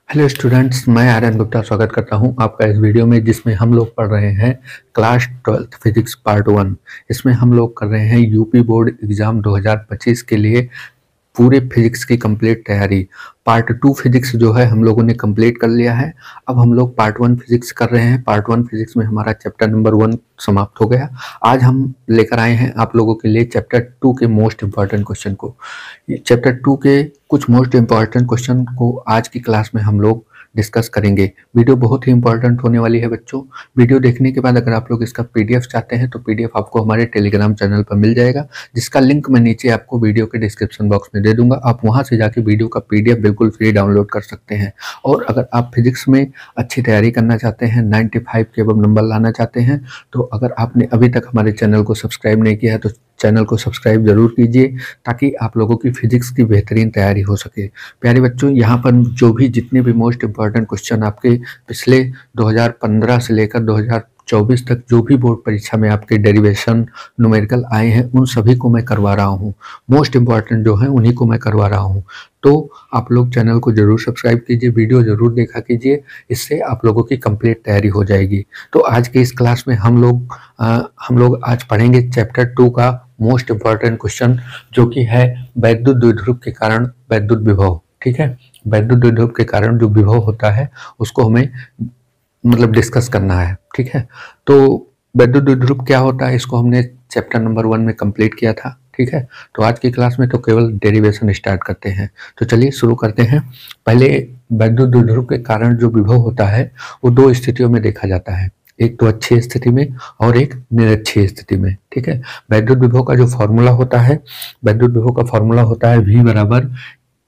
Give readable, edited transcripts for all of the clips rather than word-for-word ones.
Hello students, मैं आर्यन गुप्ता स्वागत करता हूं आपका इस वीडियो में, जिसमें हम लोग पढ़ रहे हैं क्लास 12th फिजिक्स पार्ट 1। इसमें हम लोग कर रहे हैं यूपी बोर्ड एग्जाम 2025 के लिए पूरे फिजिक्स की कंप्लीट तैयारी। पार्ट 2 फिजिक्स जो है हम लोगों ने कंप्लीट कर लिया है। अब हम लोग पार्ट 1 फिजिक्स कर रहे हैं। पार्ट 1 फिजिक्स में हमारा चैप्टर नंबर 1 समाप्त हो गया। आज हम लेकर आए हैं आप लोगों के लिए चैप्टर 2 के मोस्ट इंपॉर्टेंट क्वेश्चन को। चैप्टर 2 के कुछ मोस्ट इंपॉर्टेंट क्वेश्चन को आज की क्लास में हम लोग डिस्कस करेंगे। वीडियो बहुत ही इंपॉर्टेंट होने वाली है बच्चों। वीडियो देखने के बाद अगर आप लोग इसका पीडीएफ चाहते हैं तो पीडीएफ आपको हमारे टेलीग्राम चैनल पर मिल जाएगा, जिसका लिंक मैं नीचे आपको वीडियो के डिस्क्रिप्शन बॉक्स में दे दूंगा। आप वहां से जाके वीडियो का पीडीएफ बिल्कुल फ्री डाउनलोड कर सकते हैं। और अगर आप फिजिक्स में अच्छी तैयारी करना चाहते हैं, 95 के अब नंबर लाना चाहते हैं, तो अगर आपने अभी तक हमारे चैनल को सब्सक्राइब नहीं किया है तो चैनल को सब्सक्राइब जरूर कीजिए, ताकि आप लोगों की फिजिक्स की बेहतरीन तैयारी हो सके। प्यारे बच्चों, यहाँ पर जो भी जितने भी मोस्ट इंपॉर्टेंट क्वेश्चन आपके पिछले 2015 से लेकर 2024 तक जो भी बोर्ड परीक्षा में आपके डेरिवेशन न्यूमेरिकल आए हैं, उन सभी को मैं करवा रहा हूँ। मोस्ट इंपॉर्टेंट जो है उन्हीं को मैं करवा रहा हूँ। तो आप लोग चैनल को जरूर सब्सक्राइब कीजिए, वीडियो जरूर देखा कीजिए, इससे आप लोगों की कंप्लीट तैयारी हो जाएगी। तो आज की इस क्लास में हम लोग आज पढ़ेंगे चैप्टर 2 का मोस्ट इंपॉर्टेंट क्वेश्चन, जो कि है वैद्युत द्विध्रुव के कारण वैद्युत विभव। ठीक है, वैद्युत द्विध्रुव के कारण जो विभव होता है उसको हमें डिस्कस करना है। ठीक है, तो वैद्युत द्विध्रुव क्या होता है इसको हमने चैप्टर नंबर 1 में कंप्लीट किया था। ठीक है, तो आज की क्लास में तो केवल डेरिवेशन स्टार्ट करते हैं। तो चलिए शुरू करते हैं। पहले वैद्युत द्विध्रुव के कारण जो विभव होता है वो दो स्थितियों में देखा जाता है, एक तो अच्छी स्थिति में और एक निरक्षीय स्थिति में। ठीक है, वैद्युत विभव का जो फॉर्मूला होता है, वैद्युत विभव का फॉर्मूला होता है V बराबर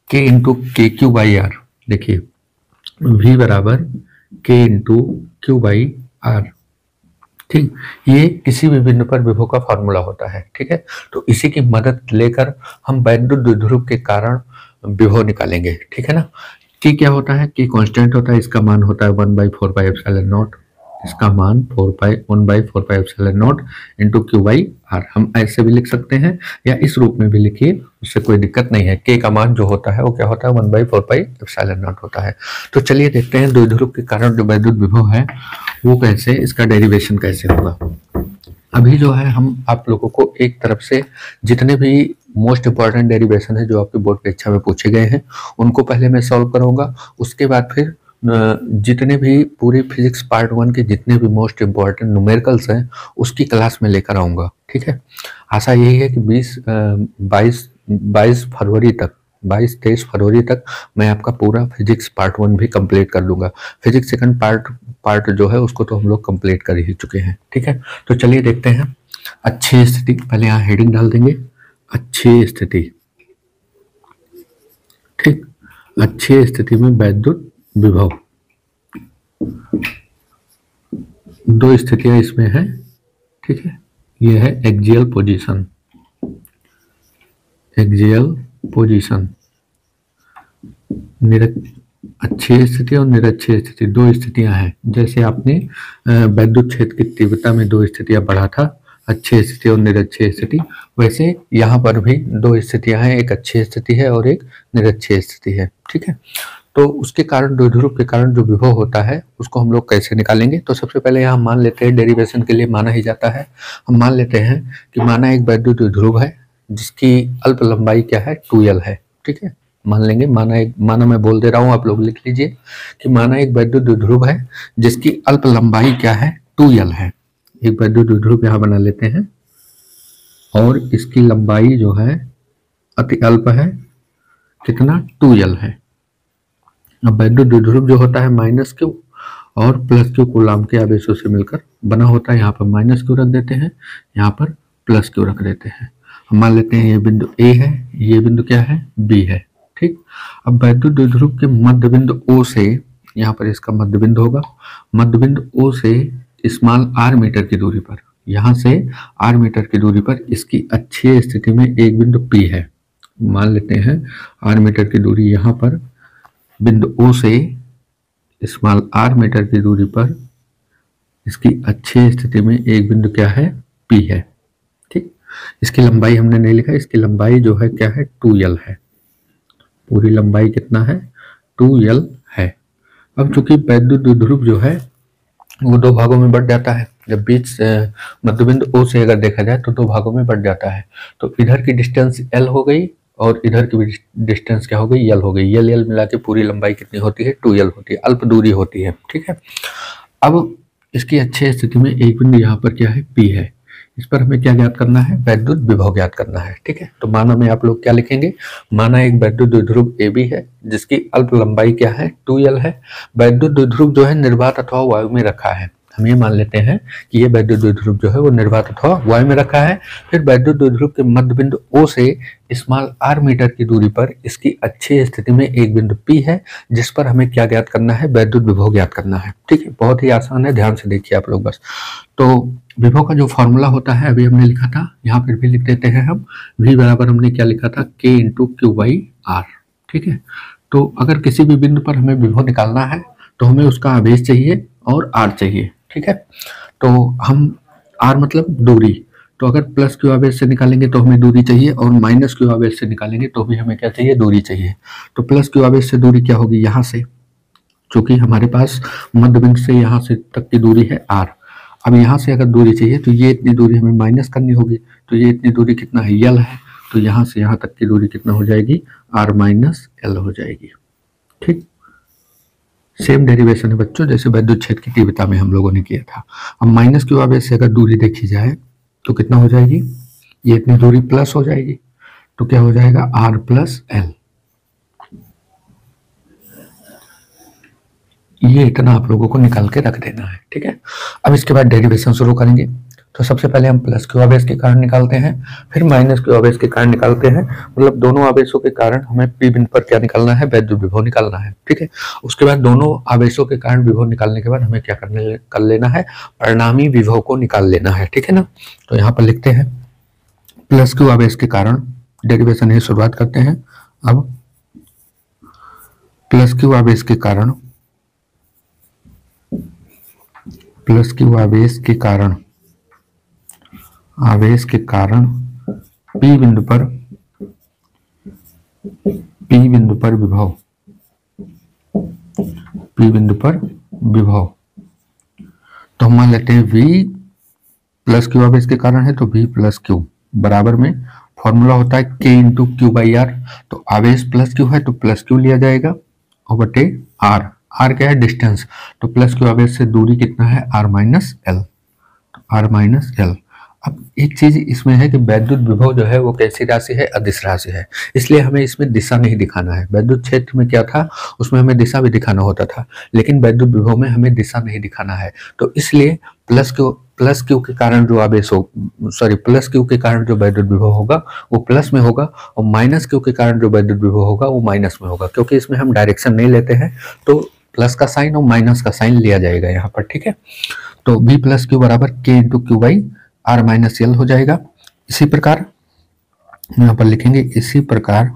K इंटू के क्यू बाई आर। देखिए, V बराबर K into Q by R. ठीक, ये किसी भी बिंदु पर विभव का फॉर्मूला होता है। ठीक है, तो इसी की मदद लेकर हम वैद्युत द्विध्रुव के कारण विभव निकालेंगे। ठीक है ना। की क्या होता है, की कांस्टेंट होता है, इसका मान होता है 1/4πε0। इसका मान 1/4πε0 इंटू क्यू बाई आर। हम ऐसे भी लिख सकते हैं या इस रूप में भी लिखिए, उससे कोई दिक्कत नहीं है। के का मान जो होता है वो क्या होता है, 1/4πε0 होता है। तो चलिए देखते हैं द्विध्रुव के कारण जो वैद्युत विभव है वो कैसे, इसका डेरिवेशन कैसे होगा। अभी जो है हम आप लोगों को एक तरफ से जितने भी मोस्ट इंपॉर्टेंट डेरिवेशन है जो आपके बोर्ड परीक्षा में पूछे गए हैं उनको पहले मैं सॉल्व करूंगा। उसके बाद फिर जितने भी पूरे फिजिक्स पार्ट 1 के जितने भी मोस्ट इंपॉर्टेंट न्यूमेरिकल्स हैं उसकी क्लास में लेकर आऊंगा। ठीक है, आशा यही है कि 22 फरवरी तक, 22-23 फरवरी तक मैं आपका पूरा फिजिक्स पार्ट 1 भी कंप्लीट कर लूंगा। फिजिक्स सेकंड पार्ट जो है उसको तो हम लोग कंप्लीट कर ही चुके हैं। ठीक है, तो चलिए देखते हैं अच्छी स्थिति। पहले यहाँ हेडिंग डाल देंगे, अच्छी स्थिति। ठीक, अच्छी स्थिति में वैद्युत विभव, दो स्थितियां इसमें है। ठीक है, यह है एक्सियल पोजीशन, एक्सियल पोजीशन, अच्छी स्थिति और निरक्षीय स्थिति, दो स्थितियां हैं। जैसे आपने वैद्युत क्षेत्र की तीव्रता में दो स्थितियां पढ़ा था, अच्छी स्थिति और निरक्षीय स्थिति, वैसे यहाँ पर भी दो स्थितियां हैं, एक अच्छी स्थिति है और एक निरक्षीय स्थिति है। ठीक है, तो उसके कारण द्विध्रुव के कारण जो विभव होता है उसको हम लोग कैसे निकालेंगे। तो सबसे पहले यहाँ मान लेते हैं, डेरिवेशन के लिए माना ही जाता है। हम मान लेते हैं कि माना एक वैद्युत द्विध्रुव है जिसकी अल्प लंबाई क्या है, 2l है। ठीक है, मान लेंगे, माना मैं बोल दे रहा हूँ, आप लोग लिख लीजिए कि माना एक वैद्युत द्विध्रुव है जिसकी अल्प लंबाई क्या है, 2l है। एक वैद्युत द्विध्रुव यहाँ बना लेते हैं और इसकी लंबाई जो है अति अल्प है, कितना, 2l है। अब वैद्युत द्विध्रुव जो होता है -q और +q कूलाम के आवेशों से मिलकर बना होता है। यहाँ पर -q रख देते हैं, यहाँ पर +q रख देते हैं। हम मान लेते हैं ये बिंदु A है, ये बिंदु क्या है, B है। ठीक, अब वैद्युत द्विध्रुव के मध्य बिंदु O से, यहाँ पर इसका मध्य बिंदु होगा, मध्य बिंदु O से स्मॉल r मीटर की दूरी पर, यहाँ से r मीटर की दूरी पर इसकी अच्छी स्थिति में एक बिंदु P है। मान लेते हैं r मीटर की दूरी, यहाँ पर बिंदु O से स्मॉल r मीटर की दूरी पर इसकी अच्छी स्थिति में एक बिंदु क्या है, P है। ठीक, इसकी लंबाई हमने नहीं लिखा, इसकी लंबाई जो है क्या है, 2l है। पूरी लंबाई कितना है, 2l है। अब चूंकि वैद्युत द्विध्रुव जो है वो दो भागों में बढ़ जाता है, जब बीच मध्यबिंदु O से अगर देखा जाए तो दो भागों में बढ़ जाता है। तो इधर की डिस्टेंस L हो गई और इधर की डिस्टेंस क्या हो गई, L हो गई। L मिला के पूरी लंबाई कितनी होती है, 2L होती है, अल्प दूरी होती है। ठीक है, अब इसकी अच्छी स्थिति में एक बिंदु यहाँ पर क्या है, P है। इस पर हमें क्या ज्ञात करना है, वैद्युत विभव ज्ञात करना है। ठीक है, तो माना में आप लोग क्या लिखेंगे, माना एक वैद्युत द्विध्रुव AB है जिसकी अल्प लंबाई क्या है, 2L है। वैद्युत द्विध्रुव जो है निर्वात अथवा वायु में रखा है। हम ये मान लेते हैं कि ये वैद्युत द्विध्रुव जो है वो निर्वात अथवा वायु में रखा है। फिर वैद्युत द्विध्रुव के मध्य बिंदु O से स्मॉल r मीटर की दूरी पर इसकी अच्छी स्थिति में एक बिंदु P है जिस पर हमें क्या ज्ञात करना है, वैद्युत विभव ज्ञात करना है। ठीक है, बहुत ही आसान है, ध्यान से देखिए आप लोग बस। तो विभव का जो फॉर्मूला होता है अभी हमने लिखा था, यहाँ पर भी लिख देते हैं हम। V बराबर हमने क्या लिखा था, K × Q/R। ठीक है, तो अगर किसी भी बिंदु पर हमें विभव निकालना है तो हमें उसका आवेश चाहिए और R चाहिए। ठीक है, तो हम R मतलब दूरी, तो अगर प्लस Q आवेश से निकालेंगे तो हमें दूरी चाहिए और माइनस Q आवेश से निकालेंगे तो भी हमें क्या चाहिए, दूरी चाहिए। तो प्लस Q आवेश से दूरी क्या होगी, यहाँ से, चूंकि हमारे पास मध्य बिंदु से यहाँ से तक की दूरी है R। अब यहाँ से अगर दूरी चाहिए तो ये इतनी दूरी हमें माइनस करनी होगी, तो ये इतनी दूरी कितना है, L है। तो यहाँ से यहाँ तक की दूरी कितना हो जाएगी, R - L हो जाएगी। ठीक, सेम डेरिवेशन है बच्चों जैसे वैद्युत क्षेत्र की तीव्रता में हम लोगों ने किया था। अब माइनस Q आवेश से अगर दूरी देखी जाए तो कितना हो जाएगी, ये इतनी दूरी प्लस हो जाएगी, तो क्या हो जाएगा, R + L। ये इतना आप लोगों को निकाल के रख देना है। ठीक है, अब इसके बाद डेरिवेशन शुरू करेंगे। तो सबसे पहले हम प्लस Q आवेश के कारण निकालते हैं, फिर माइनस Q आवेश के कारण निकालते हैं। मतलब दोनों आवेशों के कारण हमें P बिंदु पर क्या निकालना है, वैद्युत विभव निकालना है। ठीक है, उसके बाद दोनों आवेशों के कारण विभव निकालने के बाद हमें क्या कर लेना है, परिणामी विभव को निकाल लेना है। ठीक है ना, तो यहाँ पर लिखते हैं प्लस Q आवेश के कारण, डेरिवेशन की शुरुआत करते हैं। अब प्लस Q आवेश के कारण, प्लस Q आवेश के कारण P बिंदु पर विभव, P बिंदु पर विभव। तो हम मान लेते हैं V प्लस Q आवेश के कारण है तो V + Q बराबर में फॉर्मूला होता है K × Q/R। तो आवेश प्लस Q है तो प्लस Q लिया जाएगा और बटे R। R क्या है, डिस्टेंस, तो प्लस Q आवेश से दूरी कितना है, R - L। R - L। अब एक चीज इसमें है कि वैद्युत विभव जो है वो कैसी राशि है, अदिश राशि है, इसलिए हमें इसमें दिशा नहीं दिखाना है। वैद्युत क्षेत्र में क्या था, उसमें हमें दिशा भी दिखाना होता था, लेकिन वैद्युत विभव में हमें दिशा नहीं दिखाना है। तो इसलिए प्लस Q के कारण जो आवेश हो, प्लस Q के कारण जो वैद्युत विभव होगा वो प्लस में होगा और माइनस Q के कारण जो वैद्युत विभव होगा वो माइनस में होगा, क्योंकि इसमें हम डायरेक्शन नहीं लेते हैं तो प्लस का साइन और माइनस का साइन लिया जाएगा यहाँ पर। ठीक है, तो V + Q बराबर K × Q/R - L हो जाएगा। इसी प्रकार यहाँ पर लिखेंगे, इसी प्रकार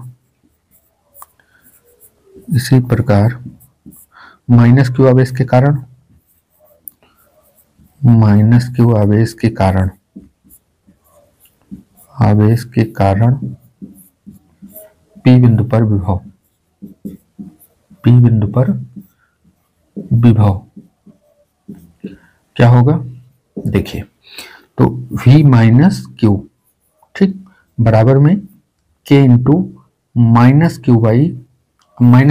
माइनस Q आवेश के कारण, P बिंदु पर विभव क्या होगा, देखिए, तो V - Q, ठीक, बराबर में K × -Q/, माइनस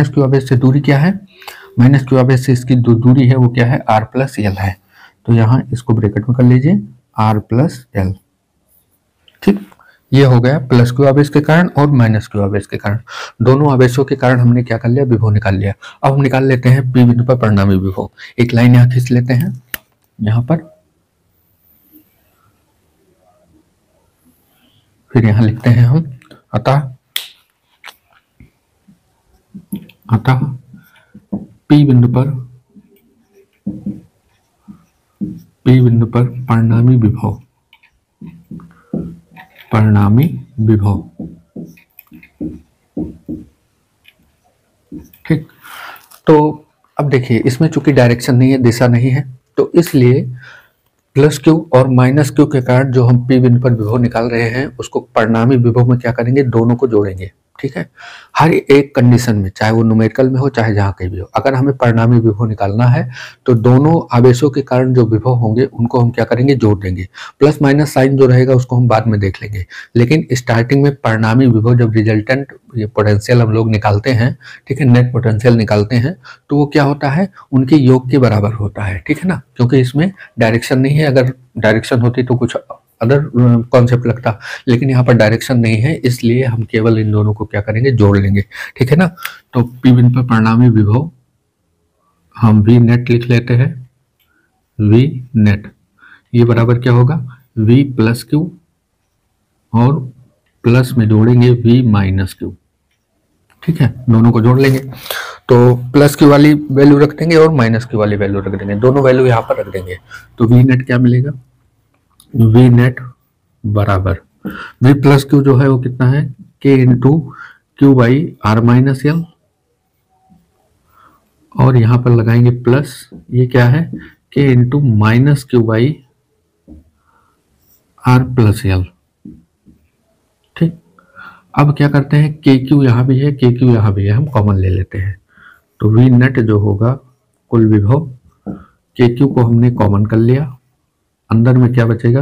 Q आवेश से दूरी क्या है, माइनस Q आवेश से इसकी दूरी है वो क्या है, R + L है। तो यहाँ इसको ब्रैकेट में कर लीजिए, R + L। ठीक, ये हो गया प्लस Q आवेश के कारण और माइनस Q आवेश के कारण, दोनों आवेशों के कारण हमने क्या कर लिया, विभव निकाल लिया। अब हम निकाल लेते हैं P बिंदु पर परिणामी विभव। एक लाइन यहाँ खींच लेते हैं, यहाँ पर, फिर यहाँ लिखते हैं हम, अतः P बिंदु पर परिणामी विभव। ठीक, तो अब देखिए इसमें चूंकि डायरेक्शन नहीं है, दिशा नहीं है, तो इसलिए प्लस Q और माइनस Q के कारण जो हम P बिंदु पर विभव निकाल रहे हैं उसको परिणामी विभव में क्या करेंगे, दोनों को जोड़ेंगे। ठीक है। हर एक कंडीशन में, चाहे वो न्यूमेरिकल में हो चाहे जहाँ कहीं भी हो, अगर हमें परिणामी विभव निकालना है तो दोनों आवेशों के कारण जो विभव होंगे उनको हम क्या करेंगे, जोड़ देंगे। प्लस माइनस साइन जो रहेगा उसको हम बाद में देख लेंगे, लेकिन स्टार्टिंग में परिणामी विभव जब रिजल्टेंट ये पोटेंशियल हम लोग निकालते हैं, ठीक है, नेट पोटेंशियल निकालते हैं, तो वो क्या होता है, उनके योग के बराबर होता है, ठीक है ना, क्योंकि इसमें डायरेक्शन नहीं है। अगर डायरेक्शन होती तो कुछ अदर कॉन्सेप्ट लगता, लेकिन यहाँ पर डायरेक्शन नहीं है, इसलिए हम केवल इन दोनों को क्या करेंगे, जोड़ लेंगे, ठीक है ना। तो पी बिंदु पर परिणामी विभव हम वी नेट लिख लेते हैं। वी नेट ये बराबर क्या होगा, वी प्लस क्यू और प्लस में जोड़ेंगे वी माइनस क्यू, ठीक है, दोनों को जोड़ लेंगे। तो प्लस क्यू वाली वैल्यू रख देंगे और माइनस क्यू वाली वैल्यू रख देंगे, दोनों वैल्यू यहाँ पर रख देंगे। तो वी नेट क्या मिलेगा, वी नेट बराबर वी प्लस क्यू जो है वो कितना है, K into Q by R minus L, और यहां पर लगाएंगे प्लस, ये क्या है, K into minus Q by R plus L, ठीक। अब क्या करते हैं, के क्यू यहाँ भी है, के क्यू यहाँ भी है, हम कॉमन ले लेते हैं। तो वी नेट जो होगा कुल विभव, के क्यू को हमने कॉमन कर लिया, अंदर में क्या बचेगा,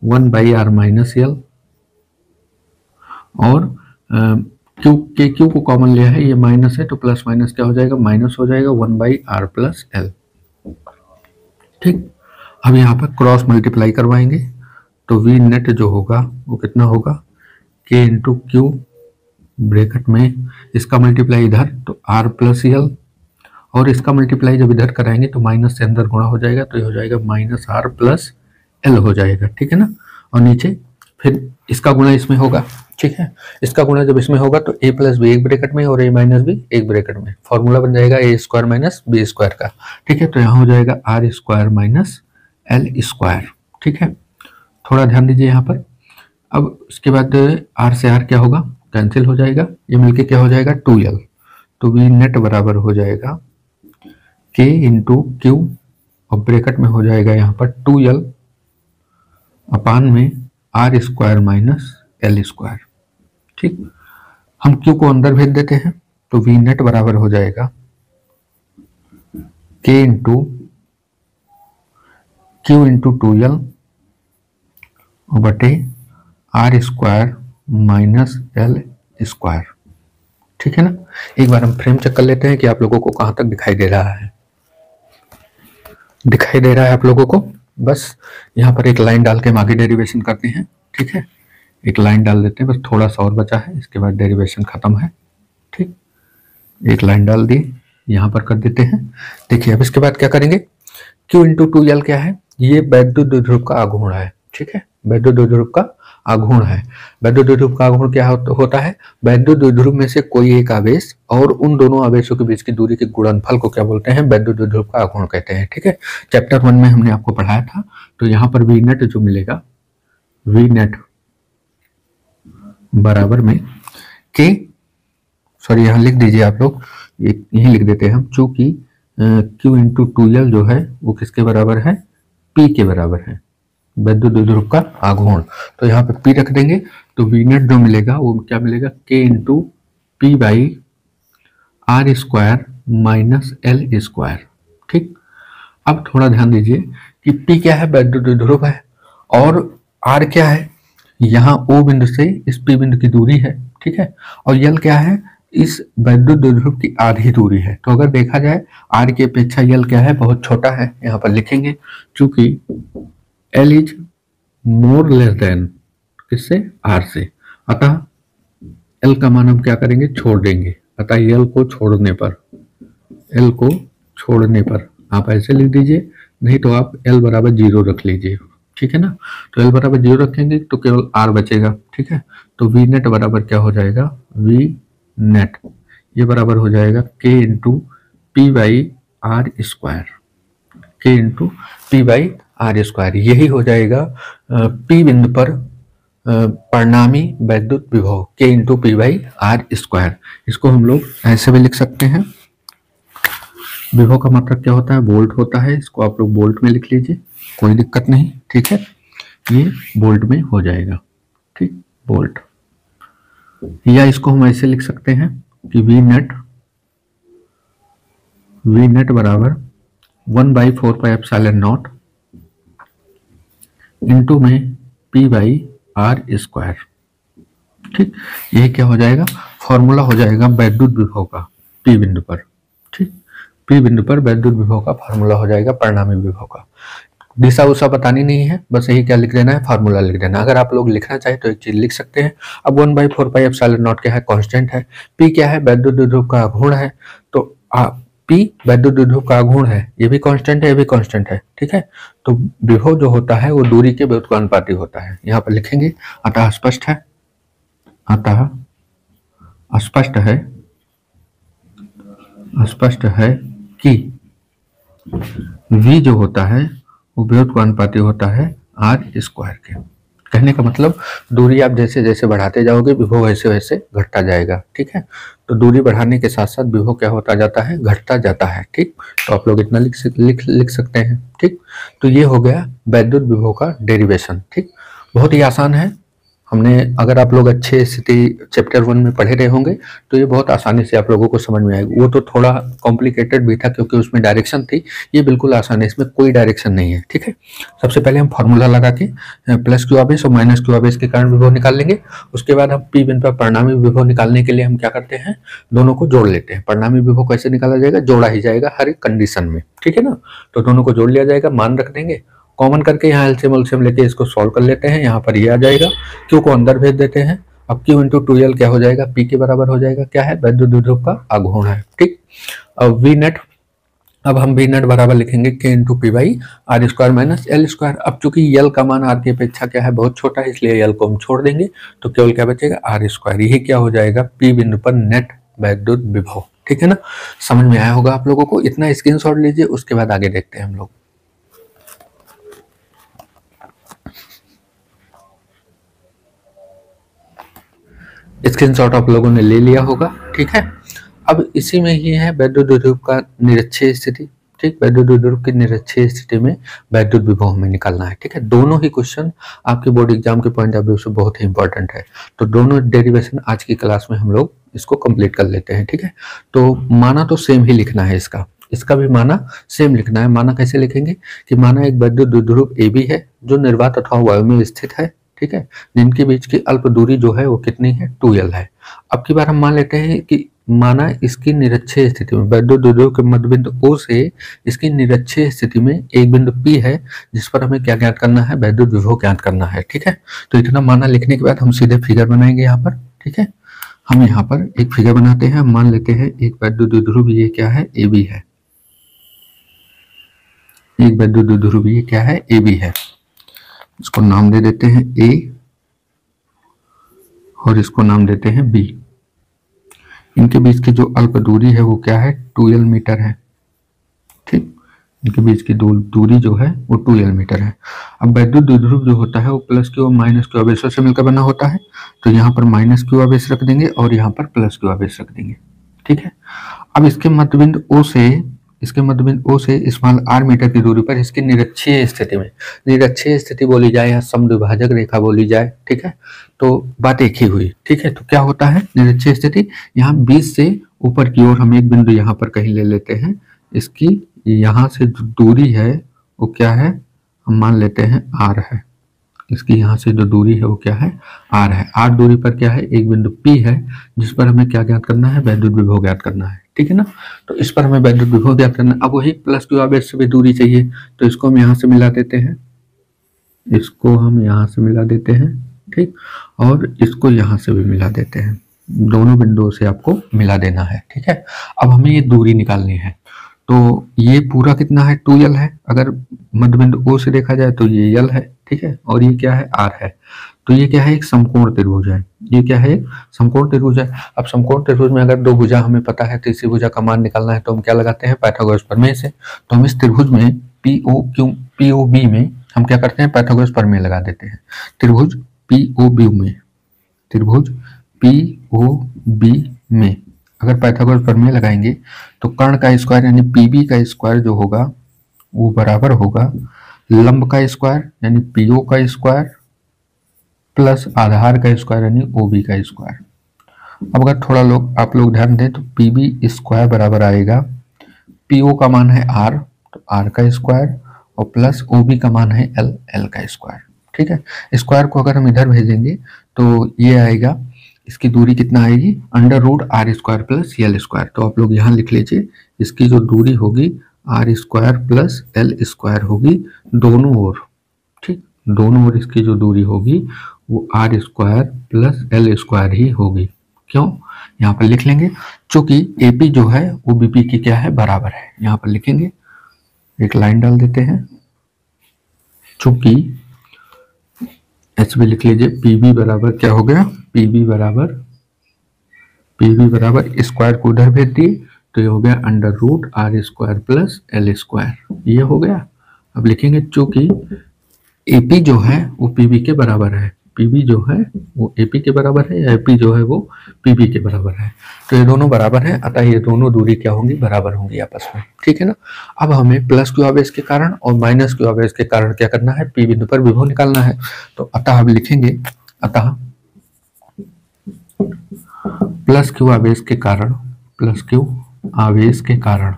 1 बाई आर माइनस एल, और क्यू के क्यू को कॉमन लिया है, ये माइनस है तो प्लस माइनस क्या हो जाएगा, माइनस हो जाएगा, 1 बाई आर प्लस एल, ठीक। अब यहाँ पर क्रॉस मल्टीप्लाई करवाएंगे, तो वी नेट जो होगा वो कितना होगा, के इंटू क्यू ब्रैकेट में इसका मल्टीप्लाई इधर तो आर प्लस एल, और इसका मल्टीप्लाई जब इधर कराएंगे तो माइनस से अंदर गुणा हो जाएगा, तो ये हो जाएगा माइनस आर प्लस एल हो जाएगा, ठीक है ना। और नीचे फिर इसका गुणा इसमें होगा, ठीक है, इसका गुणा जब इसमें होगा तो ए प्लस बी एक ब्रैकेट में और ए माइनस बी एक ब्रैकेट में, फॉर्मूला बन जाएगा A square minus B square का, ठीक है। तो यहाँ हो जाएगा R square minus L square, ठीक है। थोड़ा ध्यान दीजिए यहाँ पर। अब उसके बाद आर से आर क्या होगा, कैंसिल हो जाएगा, ये मिलके क्या हो जाएगा 2l, तो वी नेट बराबर हो जाएगा के इंटू क्यू और ब्रैकेट में हो जाएगा यहाँ पर 2l अपान में R square minus L square, ठीक। हम क्यू को अंदर भेज देते हैं, तो वी नेट बराबर हो जाएगा के इंटू क्यू इंटू 2l बटे R square minus L square, ठीक है ना। एक बार हम फ्रेम चेक कर लेते हैं कि आप लोगों को कहां तक दिखाई दे रहा है। दिखाई दे रहा है आप लोगों को, बस यहाँ पर एक लाइन डाल के हम आगे डेरिवेशन करते हैं, ठीक है, एक लाइन डाल देते हैं, बस थोड़ा सा और बचा है, इसके बाद डेरिवेशन खत्म है, ठीक। एक लाइन डाल दी, यहाँ पर कर देते हैं। देखिए अब इसके बाद क्या करेंगे, Q इंटू 2l क्या है, ये वैद्युत द्विध्रुव का आघूर्ण है, ठीक है, वैद्युत द्विध्रुव का आघूर्ण है। वैद्युत द्विध्रुव का आघूर्ण क्या होता है, वैद्युत द्विध्रुव में से कोई एक आवेश और उन दोनों आवेशों के बीच की दूरी के गुणनफल को क्या बोलते हैं, वैद्युत द्विध्रुव का आघूर्ण कहते हैं, ठीक है। चैप्टर 1 में हमने आपको पढ़ाया था। तो यहाँ पर वी नेट जो मिलेगा, वी नेट बराबर में के, सॉरी यहाँ लिख दीजिए आप लोग, यही लिख देते हैं हम, चूंकि Q इंटू 2l जो है वो किसके बराबर है, P के बराबर है, वैद्युत द्विध्रुव का आघूर्ण। तो यहाँ पे P रख देंगे, तो वी नेट जो मिलेगा वो क्या मिलेगा, K into P by R square minus L square, ठीक। अब थोड़ा ध्यान दीजिए कि P क्या है, वैद्युत द्विध्रुव है, और R क्या है, यहाँ O बिंदु से इस P बिंदु की दूरी है, ठीक है, और L क्या है, इस वैद्युत द्विध्रुव की आधी दूरी है। तो अगर देखा जाए R की अपेक्षा L क्या है, बहुत छोटा है, यहाँ पर लिखेंगे चूंकि L is more less than किससे, R से, अतः L का मान हम क्या करेंगे, छोड़ देंगे, अतः L को छोड़ने पर, L को छोड़ने पर आप ऐसे लिख दीजिए, नहीं तो आप L बराबर 0 रख लीजिए, ठीक है ना। तो L बराबर 0 रखेंगे तो केवल R बचेगा, ठीक है। तो वी नेट बराबर क्या हो जाएगा, वी नेट ये बराबर हो जाएगा K into P by R square, K into P by R square, यही हो जाएगा P बिंदु पर परिणामी वैद्युत विभव, K into P by R square. इसको हम लोग ऐसे भी लिख सकते हैं, विभव का मात्रक क्या होता है, वोल्ट होता है, इसको आप लोग वोल्ट में लिख लीजिए, कोई दिक्कत नहीं, ठीक है, ये वोल्ट में हो जाएगा, ठीक, वोल्ट। या इसको हम ऐसे लिख सकते हैं कि वी नेट बराबर 1/4πε0 इंटू में P/r²। ठीक, ये क्या हो जाएगा, फॉर्मूला हो जाएगा वैद्युत विभव का P बिंदु पर। ठीक, P बिंदु पर वैद्युत विभव का फॉर्मूला हो जाएगा परिणामी विभव का। दिशा उषा बतानी नहीं है, बस यही क्या लिख देना है, फार्मूला लिख देना। अगर आप लोग लिखना चाहे तो एक चीज लिख सकते हैं। अब 1/4πε0 क्या है, कांस्टेंट है। P क्या है, वैद्युत विभव का गुण है। तो P वैद्युत विभव का गुण है, ये भी कांस्टेंट है, ये भी कांस्टेंट है। ठीक है, तो विभव जो होता है वो दूरी के व्युत्क्रमानुपाती होता है। यहाँ पर लिखेंगे, अतः स्पष्ट है कि V जो होता है वो व्युत्क्रमानुपाती होता है r² के। कहने का मतलब दूरी आप जैसे जैसे बढ़ाते जाओगे विभव वैसे वैसे घटता जाएगा। ठीक है, तो दूरी बढ़ाने के साथ साथ विभव क्या होता जाता है, घटता जाता है। ठीक, तो आप लोग इतना लिख सकते हैं। ठीक, तो ये हो गया वैद्युत विभव का डेरिवेशन। ठीक, बहुत ही आसान है। हमने, अगर आप लोग अच्छे स्थिति चैप्टर 1 में पढ़े रहे होंगे तो ये बहुत आसानी से आप लोगों को समझ में आएगा। वो तो थोड़ा कॉम्प्लिकेटेड भी था क्योंकि उसमें डायरेक्शन थी, ये बिल्कुल आसान है, इसमें कोई डायरेक्शन नहीं है। ठीक है, सबसे पहले हम फॉर्मूला लगा के प्लस क्यू आवेश और माइनस क्यू आवेश के कारण विभव निकाल लेंगे। उसके बाद हम P बिंदु पर परिणामी विभव निकालने के लिए हम क्या करते हैं, दोनों को जोड़ लेते हैं। परिणामी विभव कैसे निकाला जाएगा, जोड़ा ही जाएगा हर एक कंडीशन में। ठीक है ना, तो दोनों को जोड़ लिया जाएगा, मान रख देंगे, कॉमन करके यहाँ एलसीएम लेके इसको सॉल्व कर लेते हैं। यहाँ पर ये आ जाएगा, क्यू को अंदर भेज देते हैं। अब Q इंटू 2L क्या हो जाएगा, P के बराबर हो जाएगा, क्या है, वैद्युत विभव का आघूर्ण है। ठीक, अब V नेट, अब हम V नेट बराबर लिखेंगे K into P/r² minus L²। अब चूंकि L का मान R की अपेक्षा क्या है, बहुत छोटा है, इसलिए L को हम छोड़ देंगे, तो केवल क्या बचेगा, r²। यही क्या हो जाएगा, P बिंदु पर नेट वैद्युत विभव। ठीक है ना, समझ में आया होगा आप लोगों को। इतना स्क्रीनशॉट लीजिए, उसके बाद आगे देखते हैं हम लोग। स्क्रीनशॉट आप लोगों ने ले लिया होगा। ठीक है, अब इसी में ही है वैद्युत विभव का निरक्षीय स्थिति। ठीक, वैद्युत विभव की निरक्षीय स्थिति में वैद्युत विभव हमें निकालना है। ठीक है, दोनों ही क्वेश्चन आपके बोर्ड एग्जाम के पॉइंट ऑफ व्यू से बहुत ही इंपॉर्टेंट है। तो दोनों डेरिवेशन आज की क्लास में हम लोग इसको कंप्लीट कर लेते हैं। ठीक है, तो माना तो सेम ही लिखना है, इसका भी माना सेम लिखना है। माना कैसे लिखेंगे कि माना एक वैद्युत द्विध्रुव AB है जो निर्वात अथवा वायु में स्थित है। ठीक है, जिनके बीच की अल्प दूरी जो है वो कितनी है, 2L है। अब की बार हम मान लेते हैं कि माना इसकी निरक्षीय स्थिति में वैद्युत द्विध्रुव के मध्य बिंदु O से इसकी निरक्षीय स्थिति में एक बिंदु P है जिस पर हमें क्या ज्ञात करना है, वैद्युत विभव ज्ञात करना है। ठीक है, तो इतना माना लिखने के बाद हम सीधे फिगर बनाएंगे यहाँ पर। ठीक है, हम यहाँ पर एक फिगर बनाते हैं। मान लेते हैं एक वैद्युत द्विध्रुव ये क्या है, AB है। एक वैद्युत द्विध्रुव ये क्या है, AB है। इसको नाम दे देते हैं A और इसको नाम देते हैं B। इनके बीच की जो अल्प दूरी है वो क्या है, 2L मीटर है। ठीक, इनके बीच की दूरी जो है वो 2L मीटर है। अब वैद्युत द्विध्रुव जो होता है वो प्लस क्यू और माइनस क्यू आवेशों से मिलकर बना होता है, तो यहाँ पर माइनस क्यू आवेश रख देंगे और यहाँ पर प्लस क्यू आवेश रख देंगे। ठीक है, अब इसके मध्यबिंदु O से स्मॉल r मीटर की दूरी पर इसकी निरक्षीय स्थिति बोली जाए या समद्विभाजक रेखा बोली जाए। ठीक है, तो बात एक ही हुई। ठीक है, तो क्या होता है निरक्षीय स्थिति, यहाँ 20 से ऊपर की ओर हम एक बिंदु यहाँ पर कहीं ले लेते हैं। इसकी यहाँ से जो दूरी है वो क्या है, हम मान लेते हैं r है। इसकी यहाँ से जो दूरी है वो क्या है, r है। r दूरी पर क्या है, एक बिंदु P है जिस पर हमें क्या ज्ञात करना है, वैद्युत विभव ज्ञात करना है। ठीक है ना, तो इस पर हमें वैद्युत विभव ज्ञात करना है। अब वही प्लस क्यू आवेश से भी दूरी चाहिए, तो इसको हम यहाँ से मिला देते हैं, ठीक, और इसको यहाँ से भी मिला देते हैं। दोनों बिंदुओं से आपको मिला देना है। ठीक है, अब हमें ये दूरी निकालनी है। तो ये पूरा कितना है, 2L है। अगर मध्य बिंदु O से देखा जाए तो ये L है। ठीक है, और ये क्या है, R है। तो ये क्या है, एक समकोण त्रिभुज है। ये क्या है, एक समकोण त्रिभुज है। अब समकोण त्रिभुज में अगर दो भुजा हमें पता है, तीसरी भुजा का मान निकालना है तो हम क्या लगाते हैं, पाइथागोरस प्रमेय से। तो हम इस त्रिभुज में POB में हम क्या करते हैं, पाइथागोरस प्रमेय लगा देते हैं। त्रिभुज POB में अगर पाइथागोरस प्रमेय लगाएंगे तो कर्ण का स्क्वायर यानी PB का स्क्वायर जो होगा वो बराबर होगा लंब का स्क्वायर यानी PO का स्क्वायर प्लस आधार का स्क्वायर यानी OB का स्क्वायर। अब अगर थोड़ा लोग आप लोग ध्यान दें तो पीबी स्क्वायर बराबर आएगा, पीओ का मान है आर, तो आर का स्क्वायर, और प्लस ओबी का मान है एल, एल का स्क्वायर। ठीक है, स्क्वायर को अगर हम इधर भेजेंगे तो ये आएगा, इसकी दूरी कितना आएगी, under root R square plus L square. तो आप लोग यहाँ लिख लीजिए, इसकी जो दूरी होगी R square plus L square होगी दोनों ओर। ठीक, दोनों ओर इसकी जो दूरी होगी वो R square plus L square ही होगी। क्यों, यहाँ पर लिख लेंगे, चूंकि एपी जो है वो बीपी की क्या है, बराबर है। यहाँ पर लिखेंगे, एक लाइन डाल देते हैं, चूंकि एच भी लिख लीजिए, पीबी बराबर क्या हो गया, पीबी बराबर स्क्वायर को उधर भेज दिए तो ये हो गया under root R square plus L square, ये हो गया। अब लिखेंगे चूंकि एपी जो है वो पीबी के बराबर है, पीबी जो है वो एपी के बराबर है, या एपी जो है वो पीबी के बराबर है, तो ये दोनों बराबर है, अतः ये दोनों दूरी क्या होंगी, बराबर होंगी आपस में। ठीक है ना। अब हमें प्लस क्यू आवेश के कारण और माइनस क्यू आवेश के कारण क्या करना है, पी बिंदु पर विभव निकालना है। तो अतः हम लिखेंगे, अतः प्लस क्यू आवेश के कारण, प्लस क्यू आवेश के कारण,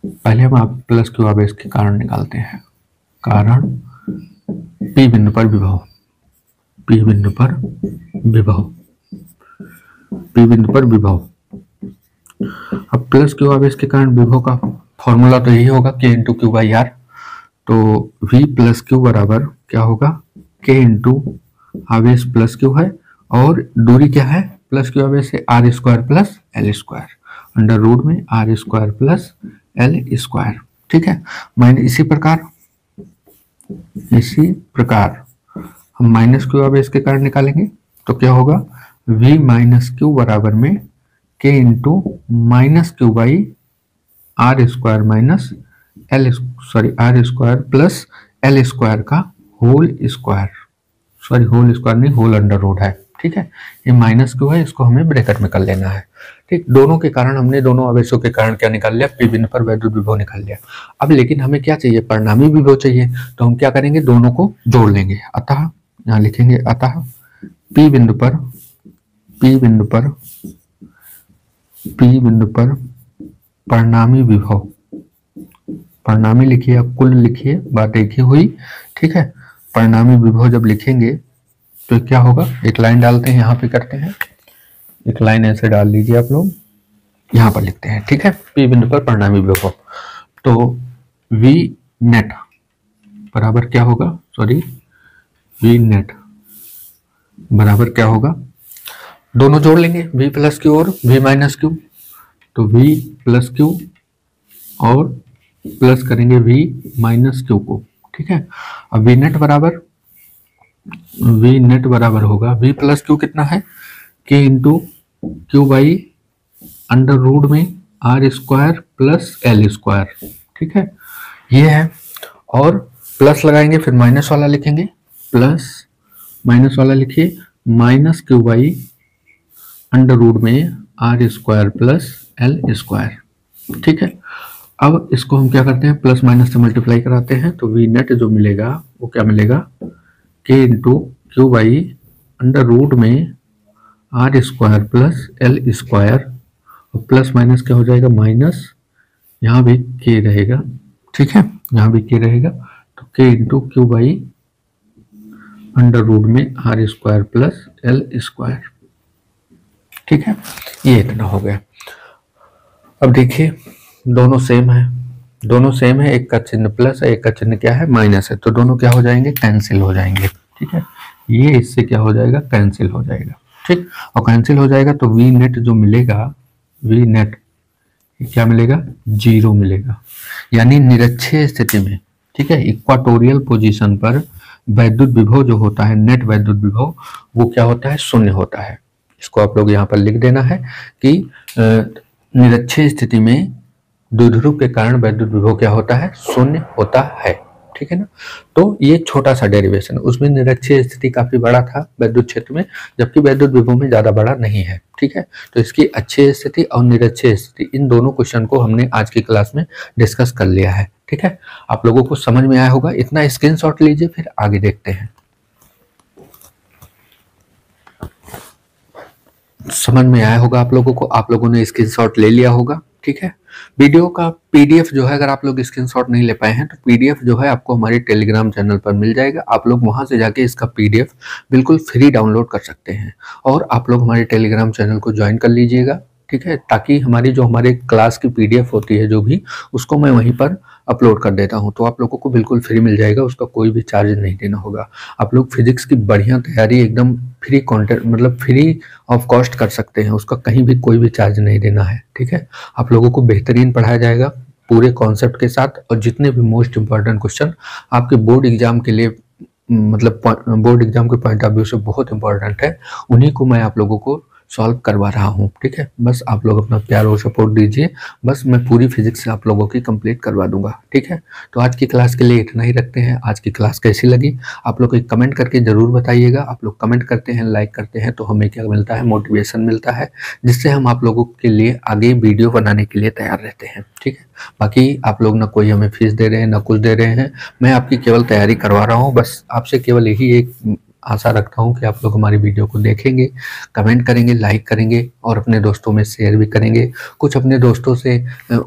पहले हम प्लस क्यू आवेश के कारण निकालते हैं, कारण पी बिंदु पर विभव, पी बिंदु पर विभव, पी बिंदु पर विभव। अब प्लस क्यू आवेश के कारण विभव का फॉर्मूला तो यही होगा के इंटू क्यू बाई आर। तो वी प्लस क्यू बराबर क्या होगा, के इंटू आवेश प्लस क्यू है, और दूरी क्या है, प्लस क्यू आवेश से R square plus L square, under root में R square plus L square. ठीक है, मैंने इसी प्रकार हम माइनस क्यू आवेश के कारण निकालेंगे, तो क्या होगा, v माइनस क्यू बराबर में k into minus Q by R square minus L, sorry R square plus L square का whole square, sorry whole square नहीं, होल अंडर रूट है। ठीक है, ये माइनस क्यू है, इसको हमें ब्रैकेट में कर लेना है। ठीक, दोनों के कारण हमने दोनों आवेशों के कारण क्या निकाल लिया, पी बिंदु पर वैद्युत विभव निकाल लिया। अब लेकिन हमें क्या चाहिए, परिणामी विभव चाहिए, तो हम क्या करेंगे, दोनों को जोड़ लेंगे। अतः यहाँ लिखेंगे, अतः पी बिंदु पर परिणामी विभव, परिणामी लिखिए, आप कुल लिखिए, बात एक ही हुई। ठीक है, परिणामी विभव जब लिखेंगे तो क्या होगा, एक लाइन डालते हैं, यहाँ पे करते हैं, एक लाइन ऐसे डाल लीजिए आप लोग, यहाँ पर लिखते हैं। ठीक है, पी बिंदु पर परिणामी विभव, तो वी नेट बराबर क्या होगा, सॉरी वी नेट बराबर क्या होगा, दोनों जोड़ लेंगे, v प्लस क्यू और v माइनस क्यू, तो v प्लस क्यू और प्लस करेंगे v माइनस क्यू को। ठीक है, अब v नेट बराबर होगा, v प्लस क्यू कितना है, k into Q by under root में R square plus L square. ठीक है, ये है, और प्लस लगाएंगे फिर माइनस वाला लिखेंगे, प्लस माइनस वाला लिखिए, minus Q by under root में R square plus L square. ठीक है, अब इसको हम क्या करते हैं, प्लस माइनस से मल्टीप्लाई कराते हैं, तो वी नेट जो मिलेगा वो क्या मिलेगा, K into Q by under root में R square plus L square, और प्लस माइनस क्या हो जाएगा, माइनस, यहाँ भी के रहेगा। ठीक है, यहाँ भी के रहेगा, तो K into Q by under root में R square plus L square. ठीक है, ये इतना हो गया। अब देखिए दोनों सेम है, एक का चिन्ह प्लस है, एक का चिन्ह क्या है, माइनस है, तो दोनों क्या हो जाएंगे, कैंसिल हो जाएंगे। ठीक है, ये इससे क्या हो जाएगा, कैंसिल हो जाएगा। ठीक, और कैंसिल हो जाएगा तो वी नेट जो मिलेगा, वी नेट क्या मिलेगा, 0 मिलेगा, यानी निरक्षीय स्थिति में। ठीक है, इक्वाटोरियल पोजीशन पर वैद्युत विभव जो होता है, नेट वैद्युत विभव, वो क्या होता है, शून्य होता है। इसको आप लोग यहाँ पर लिख देना है कि निरक्षीय स्थिति में द्विध्रुव के कारण वैद्युत विभव क्या होता है, शून्य होता है। ठीक है ना, तो ये छोटा सा डेरिवेशन, उसमें निरक्षीय स्थिति काफी बड़ा था वैद्युत क्षेत्र में, जबकि वैद्युत विभव में ज्यादा बड़ा नहीं है। ठीक है, तो इसकी अक्षीय स्थिति और निरक्षीय स्थिति, इन दोनों क्वेश्चन को हमने आज की क्लास में डिस्कस कर लिया है। ठीक है, आप लोगों को समझ में आया होगा, इतना स्क्रीनशॉट लीजिए, फिर आगे देखते हैं। समझ में आया होगा आप लोगों को, आप लोगों ने स्क्रीनशॉट ले लिया होगा। ठीक है, वीडियो का पीडीएफ जो है, अगर आप लोग स्क्रीनशॉट नहीं ले पाए हैं तो पीडीएफ जो है आपको हमारे टेलीग्राम चैनल पर मिल जाएगा। आप लोग वहां से जाके इसका पीडीएफ बिल्कुल फ्री डाउनलोड कर सकते हैं और आप लोग हमारे टेलीग्राम चैनल को ज्वाइन कर लीजिएगा। ठीक है, ताकि हमारे क्लास की पीडीएफ होती है जो भी, उसको मैं वहीं पर अपलोड कर देता हूं, तो आप लोगों को बिल्कुल फ्री मिल जाएगा, उसका कोई भी चार्ज नहीं देना होगा। आप लोग फिजिक्स की बढ़िया तैयारी एकदम फ्री कंटेंट, मतलब फ्री ऑफ कॉस्ट कर सकते हैं, उसका कहीं भी कोई भी चार्ज नहीं देना है। ठीक है, आप लोगों को बेहतरीन पढ़ाया जाएगा पूरे कॉन्सेप्ट के साथ, और जितने भी मोस्ट इंपॉर्टेंट क्वेश्चन आपके बोर्ड एग्जाम के लिए, मतलब बोर्ड एग्जाम के पॉइंट ऑफ व्यू से बहुत इंपॉर्टेंट है, उन्हीं को मैं आप लोगों को सॉल्व करवा रहा हूँ। ठीक है, बस आप लोग अपना प्यार और सपोर्ट दीजिए, बस मैं पूरी फिजिक्स आप लोगों की कंप्लीट करवा दूंगा। ठीक है, तो आज की क्लास के लिए इतना ही रखते हैं। आज की क्लास कैसी लगी आप लोग एक कमेंट करके जरूर बताइएगा। आप लोग कमेंट करते हैं, लाइक करते हैं, तो हमें क्या मिलता है, मोटिवेशन मिलता है, जिससे हम आप लोगों के लिए आगे वीडियो बनाने के लिए तैयार रहते हैं। ठीक है, बाकी आप लोग ना कोई हमें फीस दे रहे हैं ना कुछ दे रहे हैं, मैं आपकी केवल तैयारी करवा रहा हूँ। बस आपसे केवल यही एक आशा रखता हूँ कि आप लोग हमारी वीडियो को देखेंगे, कमेंट करेंगे, लाइक करेंगे और अपने दोस्तों में शेयर भी करेंगे। कुछ अपने दोस्तों से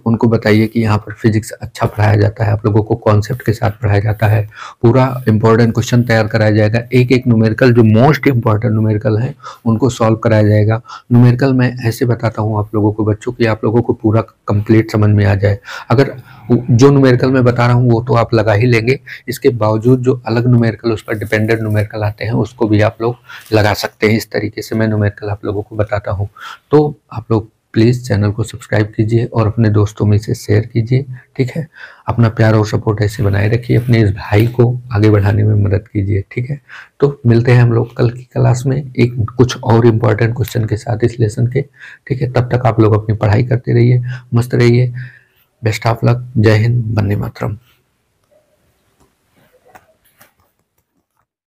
उनको बताइए कि यहाँ पर फिजिक्स अच्छा पढ़ाया जाता है, आप लोगों को कॉन्सेप्ट के साथ पढ़ाया जाता है, पूरा इंपॉर्टेंट क्वेश्चन तैयार कराया जाएगा, एक एक न्यूमेरिकल जो मोस्ट इंपॉर्टेंट न्यूमेरिकल है उनको सॉल्व कराया जाएगा। न्यूमेरिकल मैं ऐसे बताता हूँ आप लोगों को बच्चों की, आप लोगों को पूरा कंप्लीट समझ में आ जाए। अगर जो न्यूमेरिकल मैं बता रहा हूँ वो तो आप लगा ही लेंगे, इसके बावजूद जो अलग न्यूमेरिकल उस पर डिपेंडेंट न्यूमेरिकल आते हैं उसको भी आप लोग लगा सकते हैं। इस तरीके से मैं न्यूमेरिकल आप लोगों को बताता हूँ। तो आप लोग प्लीज़ चैनल को सब्सक्राइब कीजिए और अपने दोस्तों में से शेयर कीजिए। ठीक है, अपना प्यार और सपोर्ट ऐसे बनाए रखिए, अपने इस भाई को आगे बढ़ाने में मदद कीजिए। ठीक है, तो मिलते हैं हम लोग कल की क्लास में एक कुछ और इम्पोर्टेंट क्वेश्चन के साथ इस लेसन के। ठीक है, तब तक आप लोग अपनी पढ़ाई करते रहिए, मस्त रहिए। Best of luck. जय हिंद, वंदे मातरम।